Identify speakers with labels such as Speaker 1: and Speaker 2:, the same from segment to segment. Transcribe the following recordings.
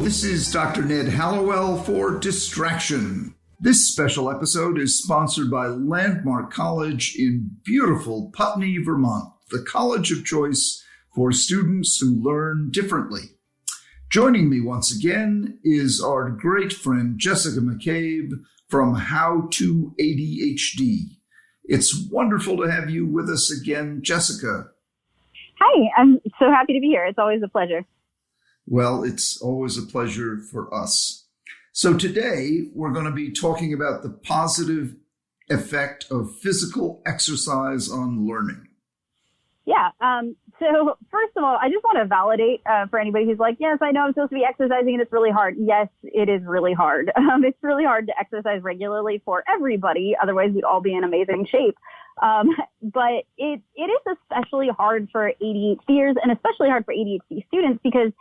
Speaker 1: This is Dr. Ned Hallowell for Distraction. This special episode is sponsored by Landmark College in beautiful Putney, Vermont, the college of choice for students who learn differently. Joining me once again is our great friend Jessica McCabe from How to ADHD. It's wonderful to have you with us again, Jessica.
Speaker 2: Hi, I'm so happy to be here. It's always a pleasure.
Speaker 1: Well, it's always a pleasure for us. So today we're going to be talking about the positive effect of physical exercise on learning.
Speaker 2: Yeah. So first of all, I just want to validate for anybody who's like, yes, I know I'm supposed to be exercising and it's really hard. Yes, it is really hard. It's really hard to exercise regularly for everybody. Otherwise, we'd all be in amazing shape. But it is especially hard for ADHDers and especially hard for ADHD students because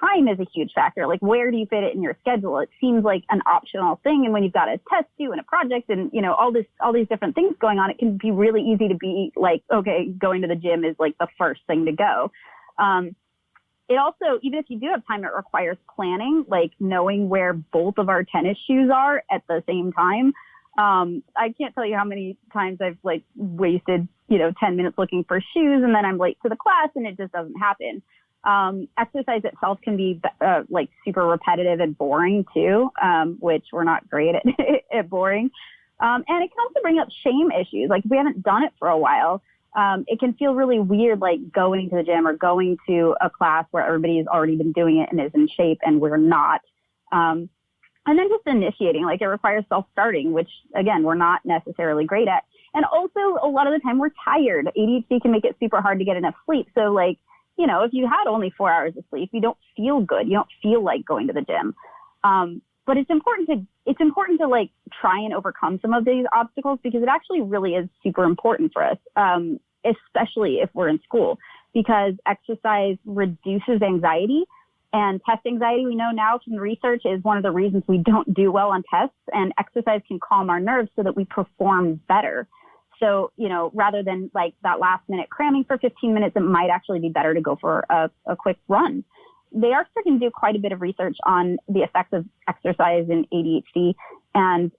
Speaker 2: time is a huge factor. Like, where do you fit it in your schedule? It seems like an optional thing. And when you've got a test due and a project and, all these different things going on, it can be really easy to be like, okay, going to the gym is like the first thing to go. It also, even if you do have time, it requires planning, like knowing where both of our tennis shoes are at the same time. I can't tell you how many times I've wasted, 10 minutes looking for shoes and then I'm late to the class and it just doesn't happen. Exercise itself can be super repetitive and boring too, which we're not great at boring. And it can also bring up shame issues. Like, if we haven't done it for a while, it can feel really weird, like going to the gym or going to a class where everybody's already been doing it and is in shape and we're not. And then just initiating, it requires self-starting, which again, we're not necessarily great at. And also a lot of the time we're tired. ADHD can make it super hard to get enough sleep. So if you had only 4 hours of sleep, you don't feel good. You don't feel like going to the gym. But it's important to try and overcome some of these obstacles because it actually really is super important for us, especially if we're in school, because exercise reduces anxiety. And test anxiety, we know now from research, is one of the reasons we don't do well on tests. And exercise can calm our nerves so that we perform better. So, rather than that last minute cramming for 15 minutes, it might actually be better to go for a quick run. They are starting to do quite a bit of research on the effects of exercise in ADHD. And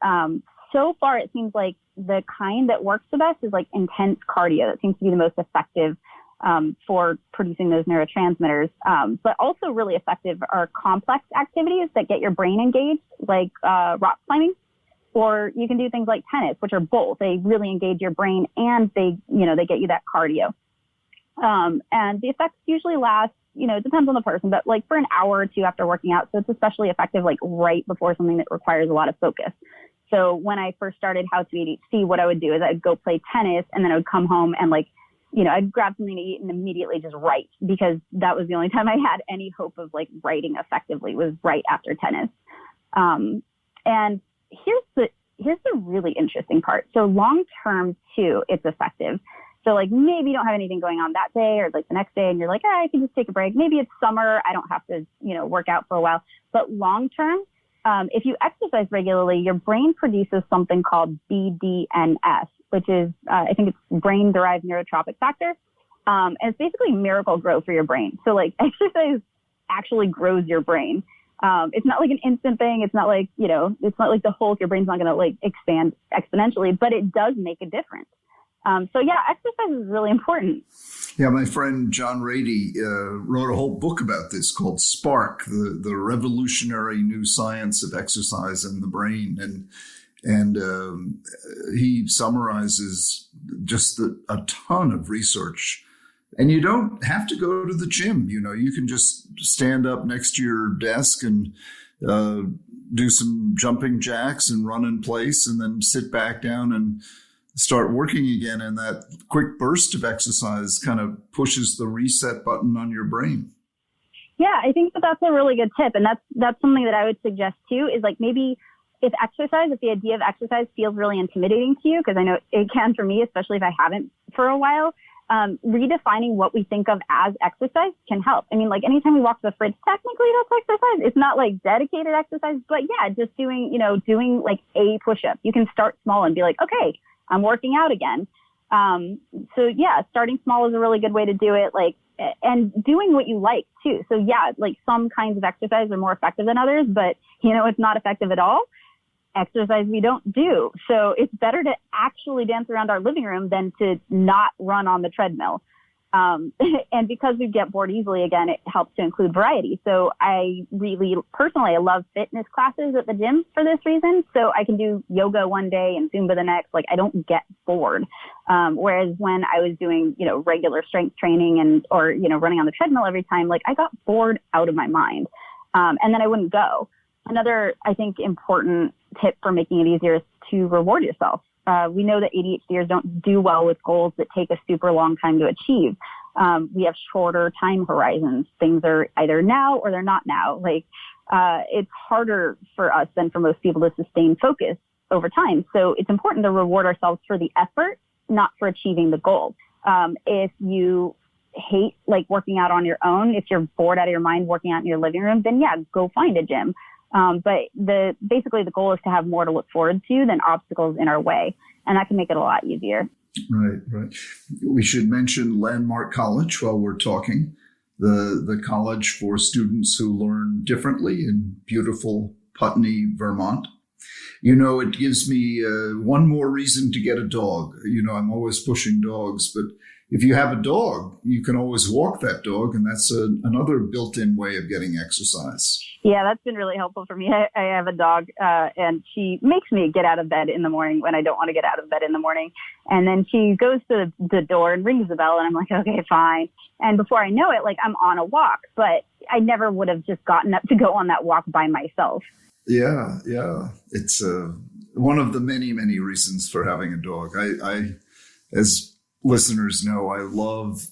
Speaker 2: so far, it seems like the kind that works the best is intense cardio. That seems to be the most effective for producing those neurotransmitters. But also really effective are complex activities that get your brain engaged, like rock climbing. Or you can do things like tennis, which are both. They really engage your brain and they get you that cardio. And the effects usually last, it depends on the person, but for an hour or two after working out. So it's especially effective, right before something that requires a lot of focus. So when I first started How to ADHD, what I would do is I'd go play tennis and then I would come home and I'd grab something to eat and immediately just write, because that was the only time I had any hope of writing effectively, was right after tennis. And here's the really interesting part. So long term too, it's effective. So maybe you don't have anything going on that day or the next day and you're I can just take a break. Maybe it's summer. I don't have to, work out for a while. But long term, if you exercise regularly, your brain produces something called BDNF, which is, I think it's brain derived neurotrophic factor. And it's basically miracle grow for your brain. So exercise actually grows your brain. It's not an instant thing. It's not it's not like the Hulk. Your brain's not going to expand exponentially, but it does make a difference. So yeah, exercise is really important.
Speaker 1: Yeah, my friend John Rady wrote a whole book about this called Spark, the revolutionary new science of exercise and the brain. And he summarizes just a ton of research. And you don't have to go to the gym. You can just stand up next to your desk and do some jumping jacks and run in place and then sit back down and start working again. And that quick burst of exercise kind of pushes the reset button on your brain.
Speaker 2: Yeah, I think that's a really good tip. And that's something that I would suggest too, is maybe if the idea of exercise feels really intimidating to you, because I know it can for me, especially if I haven't for a while, redefining what we think of as exercise can help. Anytime we walk to the fridge, technically that's exercise. It's not dedicated exercise, but yeah, just doing a push-up. You can start small and be okay, I'm working out again. So yeah, starting small is a really good way to do it. and doing what you like too. So yeah, like some kinds of exercise are more effective than others, but it's not effective at all. Exercise we don't do. So it's better to actually dance around our living room than to not run on the treadmill. And because we get bored easily, again, it helps to include variety. So I love fitness classes at the gym for this reason. So I can do yoga one day and Zumba the next. Like I don't get bored. Whereas when I was doing, regular strength training or running on the treadmill every time, like I got bored out of my mind. And then I wouldn't go. Another, I think, important tip for making it easier is to reward yourself. We know that ADHDers don't do well with goals that take a super long time to achieve. We have shorter time horizons. Things are either now or they're not now. Like, it's harder for us than for most people to sustain focus over time. So it's important to reward ourselves for the effort, not for achieving the goal. If you hate like working out on your own, if you're bored out of your mind working out in your living room, then yeah, go find a gym. But basically the goal is to have more to look forward to than obstacles in our way. And that can make it a lot easier.
Speaker 1: Right. We should mention Landmark College while we're talking, the college for students who learn differently in beautiful Putney, Vermont. It gives me one more reason to get a dog. I'm always pushing dogs, but if you have a dog, you can always walk that dog, and that's another built-in way of getting exercise.
Speaker 2: Yeah, that's been really helpful for me. I have a dog, and she makes me get out of bed in the morning when I don't want to get out of bed in the morning. And then she goes to the door and rings the bell, and I'm like, okay, fine. And before I know it, like I'm on a walk, but I never would have just gotten up to go on that walk by myself. Yeah.
Speaker 1: It's one of the many, many reasons for having a dog. I as listeners know, I love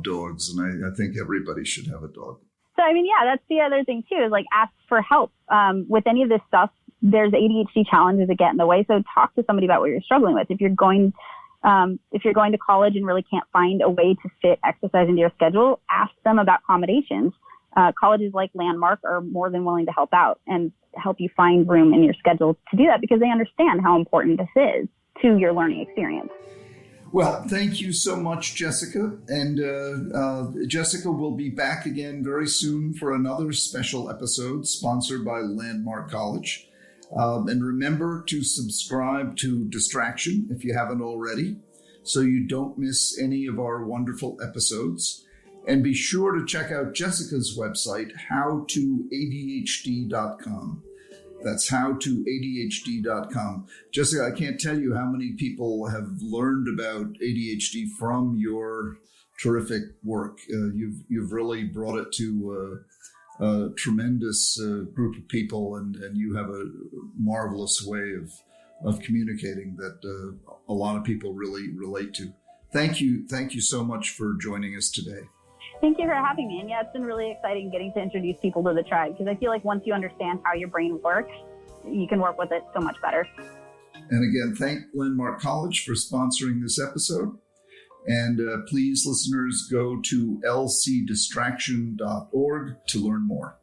Speaker 1: dogs, and I think everybody should have a dog.
Speaker 2: So, that's the other thing too, is like ask for help. With any of this stuff, there's ADHD challenges that get in the way. So talk to somebody about what you're struggling with. If you're going to college and really can't find a way to fit exercise into your schedule, ask them about accommodations. Colleges like Landmark are more than willing to help out and help you find room in your schedule to do that because they understand how important this is to your learning experience.
Speaker 1: Well, thank you so much, Jessica. And Jessica will be back again very soon for another special episode sponsored by Landmark College. And remember to subscribe to Distraction if you haven't already, so you don't miss any of our wonderful episodes. And be sure to check out Jessica's website, howtoadhd.com. That's howtoadhd.com. Jessica, I can't tell you how many people have learned about ADHD from your terrific work. You've really brought it to a tremendous group of people, and you have a marvelous way of communicating that a lot of people really relate to. Thank you so much for joining us today.
Speaker 2: Thank you for having me. And yeah, it's been really exciting getting to introduce people to the tribe because I feel like once you understand how your brain works, you can work with it so much better.
Speaker 1: And again, thank Landmark College for sponsoring this episode. And please, listeners, go to lcdistraction.org to learn more.